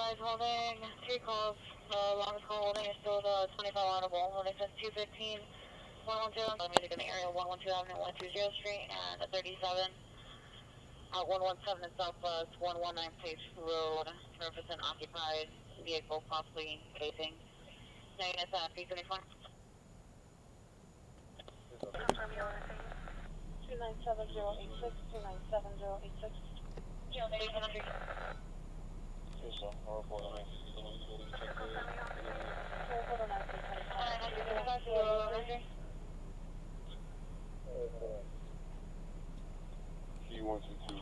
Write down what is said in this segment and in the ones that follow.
Occupied holding, 3 calls. Longest call holding is still the 25 audible. Holding says 215, 112. Music in the area, 112 Avenue, 120 Street, and a 37. 117 in Southwest, 119 Page Road. Surface and occupied vehicle, possibly facing. Now units at 324. 297086, 297086. Yeah, they can under. He wants you to.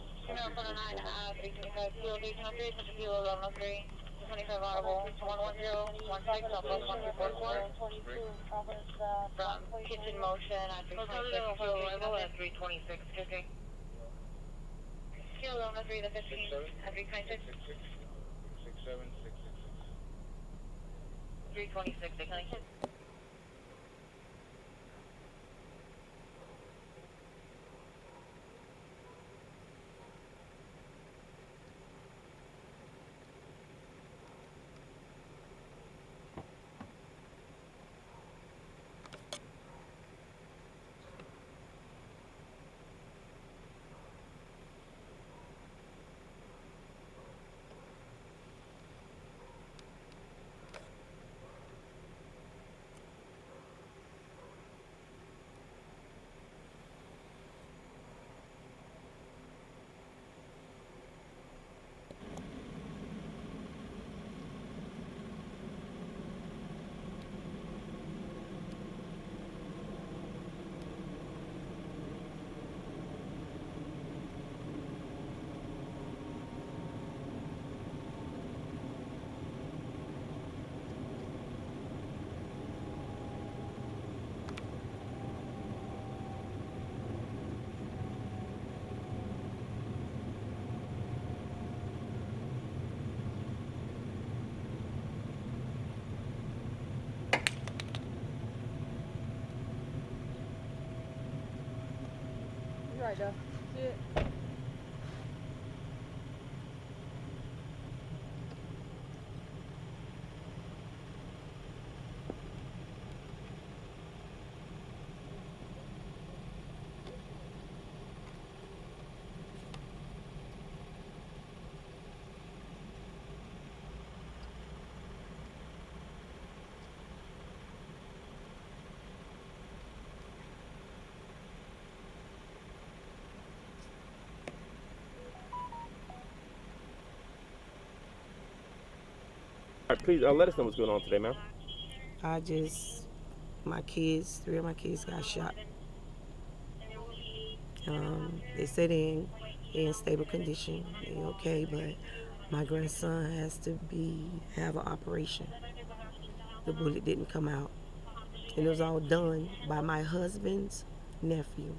25 audible, 110, 16, Southwest 1244. From kitchen motion at 326, Kilo at 326, okay. Kilo 3 to 15 at 326. 326, okay. You're right, Duff. See it? All right, please let us know what's going on today, ma'am. My kids, 3 of my kids got shot. They say they in stable condition, they okay, but my grandson has to have an operation. The bullet didn't come out. And it was all done by my husband's nephew.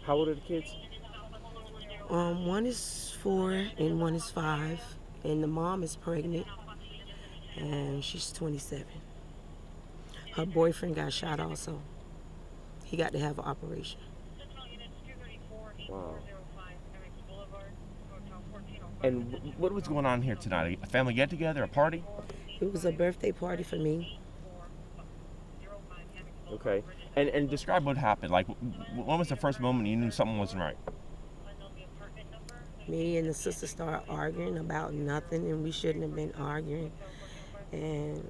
How old are the kids? One is 4 and one is 5, and the mom is pregnant, and she's 27. Her boyfriend got shot also. He got to have an operation. Wow. And what was going on here tonight? A family get-together, a party? It was a birthday party for me. Okay. And describe what happened. Like, when was the first moment you knew something wasn't right? Me and the sister started arguing about nothing, and we shouldn't have been arguing. And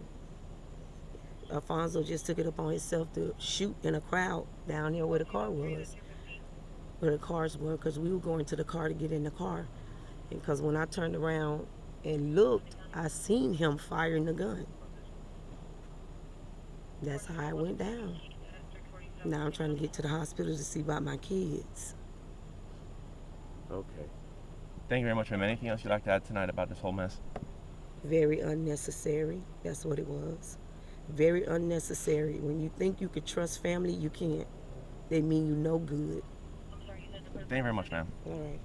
Alfonso just took it upon himself to shoot in a crowd down here where the car was, where the cars were, because we were going to the car to get in the car. And because when I turned around and looked, I seen him firing the gun. That's how it went down. Now I'm trying to get to the hospital to see about my kids. Okay. Thank you very much, ma'am. Anything else you'd like to add tonight about this whole mess? Very unnecessary. That's what it was. Very unnecessary. When you think you could trust family, you can't. They mean you no good. Thank you very much, ma'am. All right.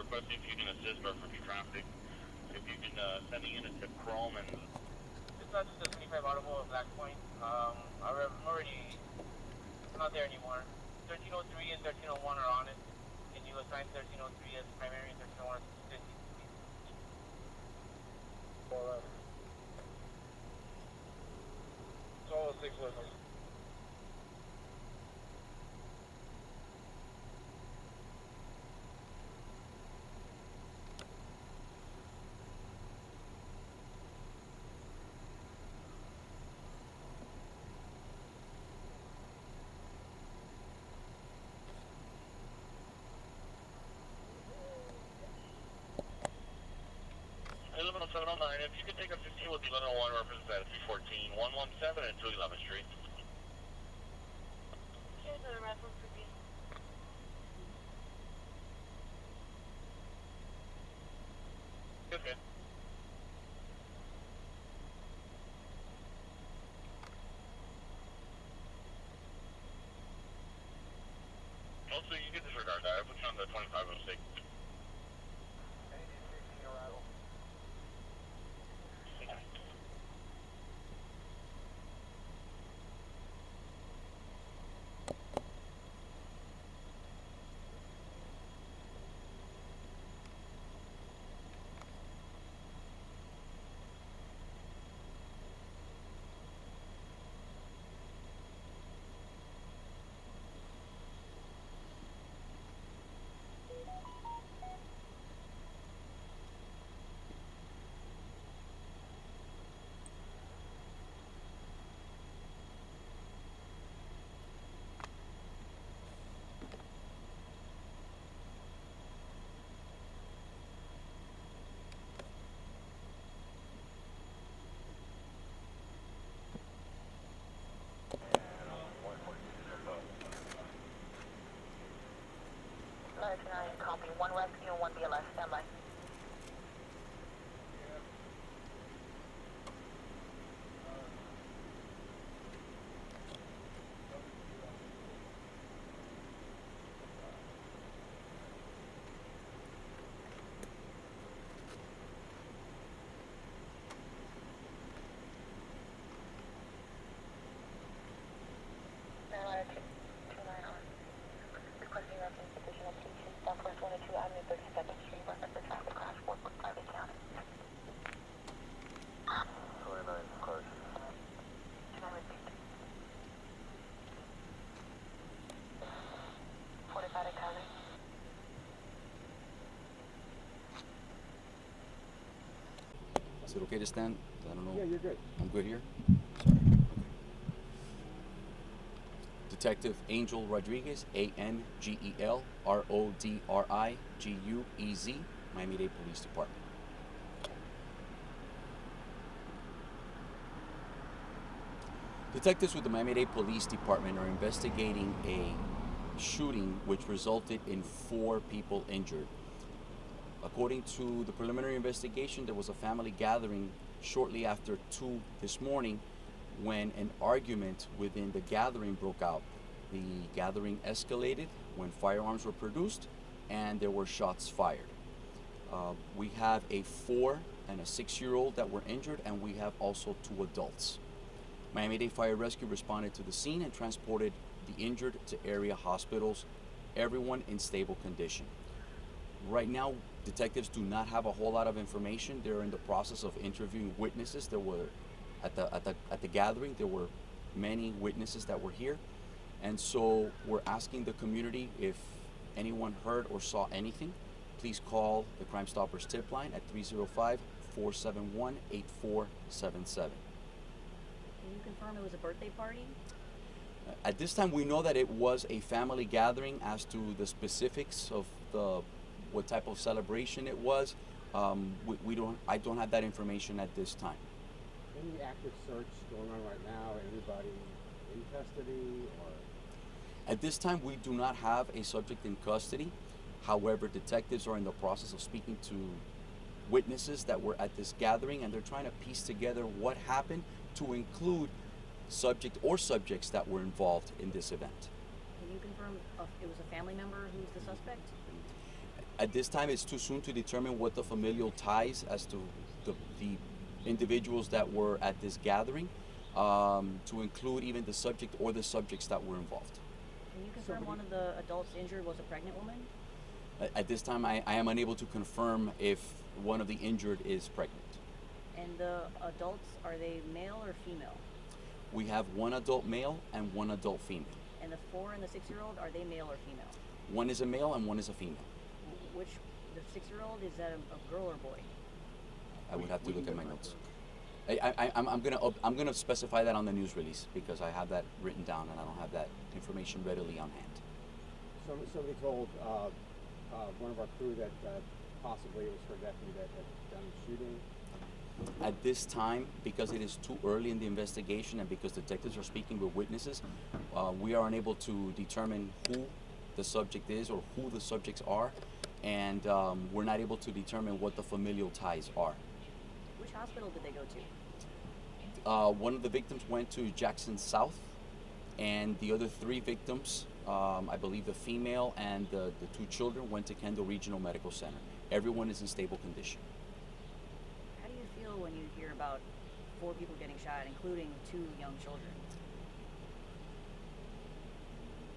request if you can assist our for traffic. If you can send me in to Chrome and... It's not just a 25 audible of Black Point. I'm not there anymore. 1303 and 1301 are on it. Can you assign 1303 as primary and 1301 as assistant? It's all 6 listeners. If you could take a 15 with the 1101 reference at 314, 117, and 211th Street. Here's the reference for B. Okay. Also, you can disregard that. I put you on the 2506. Copy. 1 rescue and 1 BLS. Standby. Requesting reference additional station, Southwest 102 Avenue, 32nd Street, west of the traffic crash, 4.5 County. 29 cars. 45 County. Is it okay to stand? I don't know. Yeah, you're good. I'm good here? Sorry. Okay. Detective Angel Rodriguez, ANGEL RODRIGUEZ, Miami-Dade Police Department. Detectives with the Miami-Dade Police Department are investigating a shooting which resulted in 4 people injured. According to the preliminary investigation, there was a family gathering shortly after 2 this morning when an argument within the gathering broke out. The gathering escalated when firearms were produced and there were shots fired. We have a 4 and a 6-year-old that were injured, and we have also 2 adults. Miami-Dade Fire Rescue responded to the scene and transported the injured to area hospitals, everyone in stable condition. Right now, detectives do not have a whole lot of information. They're in the process of interviewing witnesses. There were at the gathering, there were many witnesses that were here, and so we're asking the community if anyone heard or saw anything. Please call the Crime Stoppers tip line at 305-471-8477. Can you confirm it was a birthday party? At this time, we know that it was a family gathering. As to the specifics of what type of celebration it was, I don't have that information at this time. Any active search going on right now? Anybody in custody or? At this time, we do not have a subject in custody. However, detectives are in the process of speaking to witnesses that were at this gathering, and they're trying to piece together what happened to include subject or subjects that were involved in this event. Can you confirm it was a family member who's the suspect? At this time, it's too soon to determine what the familial ties as to the individuals that were at this gathering, to include even the subject or the subjects that were involved. Can you confirm one of the adults injured was a pregnant woman? At this time, I am unable to confirm if one of the injured is pregnant. And the adults, are they male or female? We have one adult male and one adult female. And the 4 and the 6-year-old, are they male or female? One is a male and one is a female. Which, the 6-year-old, is that a girl or boy? I would have to look at my notes. I'm gonna specify that on the news release because I have that written down and I don't have that information readily on hand. Somebody told one of our crew that possibly it was her deputy that had done the shooting. At this time, because it is too early in the investigation and because detectives are speaking with witnesses, we are unable to determine who the subject is or who the subjects are, and we're not able to determine what the familial ties are. Which hospital did they go to? One of the victims went to Jackson South, and the other 3 victims, I believe the female and the 2 children, went to Kendall Regional Medical Center. Everyone is in stable condition. How do you feel when you hear about 4 people getting shot, including 2 young children?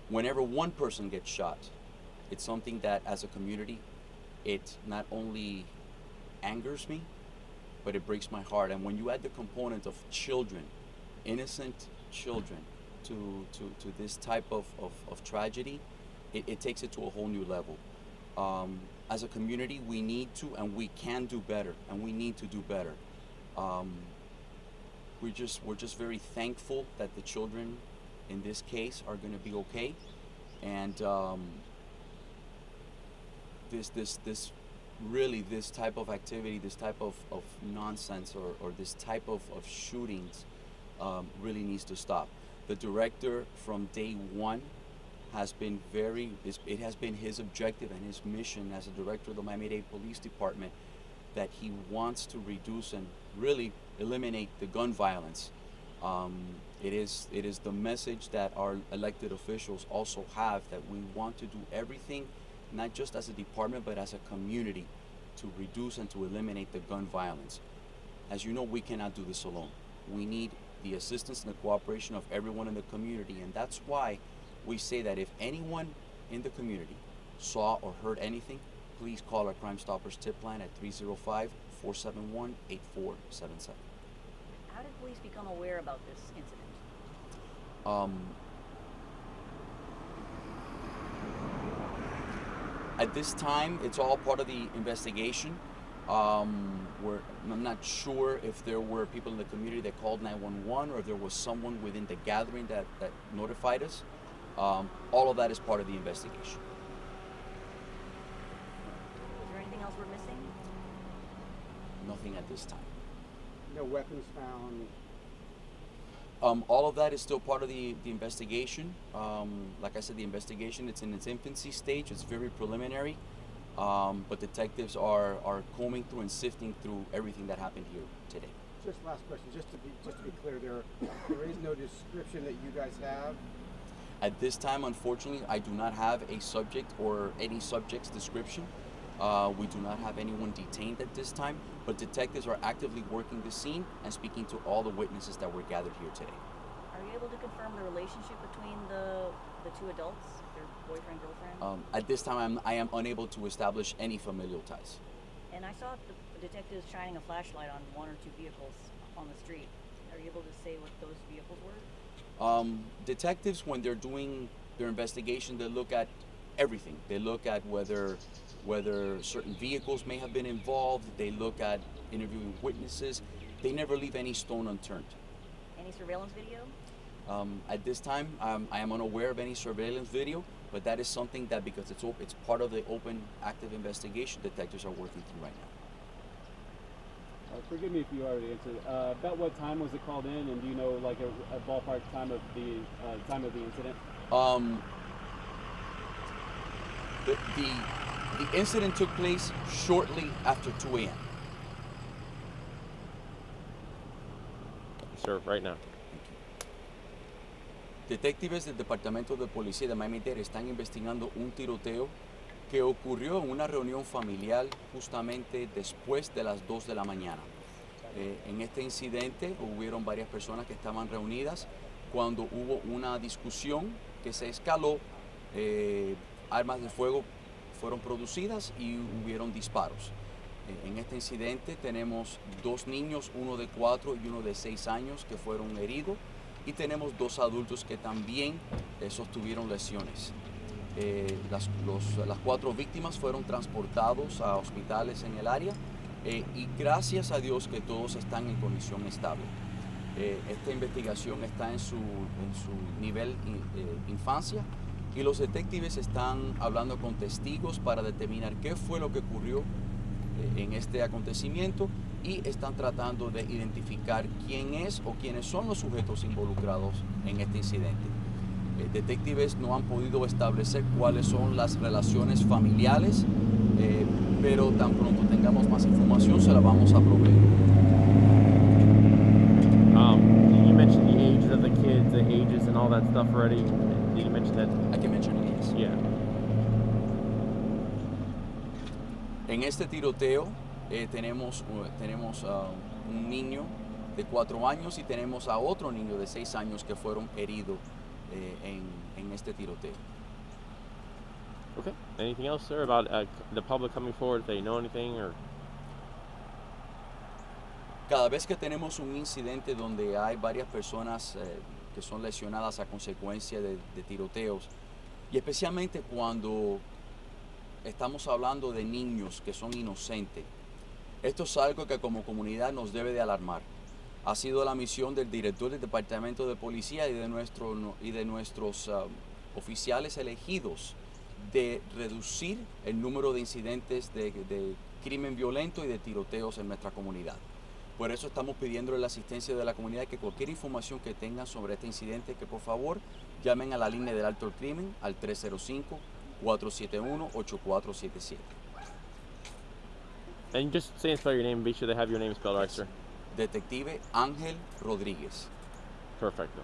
Whenever one person gets shot, it's something that as a community, it not only angers me, but it breaks my heart. And when you add the component of children, innocent children, to this type of tragedy, it takes it to a whole new level. As a community, we need to and we can do better, and we need to do better. We're just very thankful that the children in this case are going to be okay, and this type of activity, this type of nonsense, or this type of shootings really needs to stop. The director from day one has been it has been his objective and his mission as a director of the Miami-Dade Police Department that he wants to reduce and really eliminate the gun violence. It is the message that our elected officials also have, that we want to do everything, not just as a department, but as a community, to reduce and to eliminate the gun violence. As you know, we cannot do this alone. We need the assistance and the cooperation of everyone in the community, and that's why we say that if anyone in the community saw or heard anything, please call our Crime Stoppers tip line at 305-471-8477. How did police become aware about this incident? At this time, it's all part of the investigation. I'm not sure if there were people in the community that called 911 or if there was someone within the gathering that notified us. All of that is part of the investigation. Is there anything else we're missing? Nothing at this time. No weapons found. All of that is still part of the investigation. Like I said, the investigation, it's in its infancy stage. It's very preliminary. But detectives are combing through and sifting through everything that happened here today. Just last question, just to be clear, there is no description that you guys have. At this time, unfortunately, I do not have a subject or any subject's description. We do not have anyone detained at this time, but detectives are actively working the scene and speaking to all the witnesses that were gathered here today. Are you able to confirm the relationship between the 2 adults, their boyfriend, girlfriend? At this time, I am unable to establish any familial ties. And I saw the detectives shining a flashlight on 1 or 2 vehicles on the street. Are you able to say what those vehicles were? Detectives, when they're doing their investigation, they look at everything. They look at whether certain vehicles may have been involved. They look at interviewing witnesses. They never leave any stone unturned. Any surveillance video? At this time, I am unaware of any surveillance video, but that is something that, because it's part of the open, active investigation, detectives are working through right now. Forgive me if you already answered. About what time was it called in, and do you know like a ballpark time of the incident? The incident took place shortly after 2 a.m. Sir, right now. Detectives del Departamento de Policía de Miami-Dade están investigando un tiroteo que ocurrió en una reunión familiar justamente después de las 2 de la mañana. En este incidente hubieron varias personas que estaban reunidas cuando hubo una discusión que se escaló, armas de fuego fueron producidas y hubieron disparos. En este incidente tenemos 2 niños, uno de 4 y uno de 6 años que fueron heridos y tenemos 2 adultos que también sostuvieron lesiones. Las 4 víctimas fueron transportados a hospitales en el área y gracias a Dios que todos están en condición estable. Esta investigación está en su nivel infancia y los detectives están hablando con testigos para determinar qué fue lo que ocurrió en este acontecimiento y están tratando de identificar quién es o quiénes son los sujetos involucrados en este incidente. Detectives no han podido establecer cuáles son las relaciones familiares, pero tan pronto tengamos más información se la vamos a proveer. You mentioned the ages of the kids, the ages and all that stuff already. Did you mention that? I can mention it, yes. Yeah. En este tiroteo tenemos un niño de 4 años y tenemos a otro niño de 6 años que fueron heridos en este tiroteo. Okay. Anything else, sir, about the public coming forward if they know anything or? Cada vez que tenemos un incidente donde hay varias personas que son lesionadas a consecuencia de tiroteos, y especialmente cuando estamos hablando de niños que son inocentes, esto es algo que como comunidad nos debe de alarmar. Ha sido la misión del director del Departamento de Policía y de nuestros oficiales elegidos de reducir el número de incidentes de crimen violento y de tiroteos en nuestra comunidad. Por eso estamos pidiéndole la asistencia de la comunidad, que cualquier información que tengan sobre este incidente, que por favor llamen a la línea del alto del crimen al 305-471-8477. And just say and spell your name. Be sure they have your name spelled right, sir. Detective Ángel Rodríguez. Perfecto.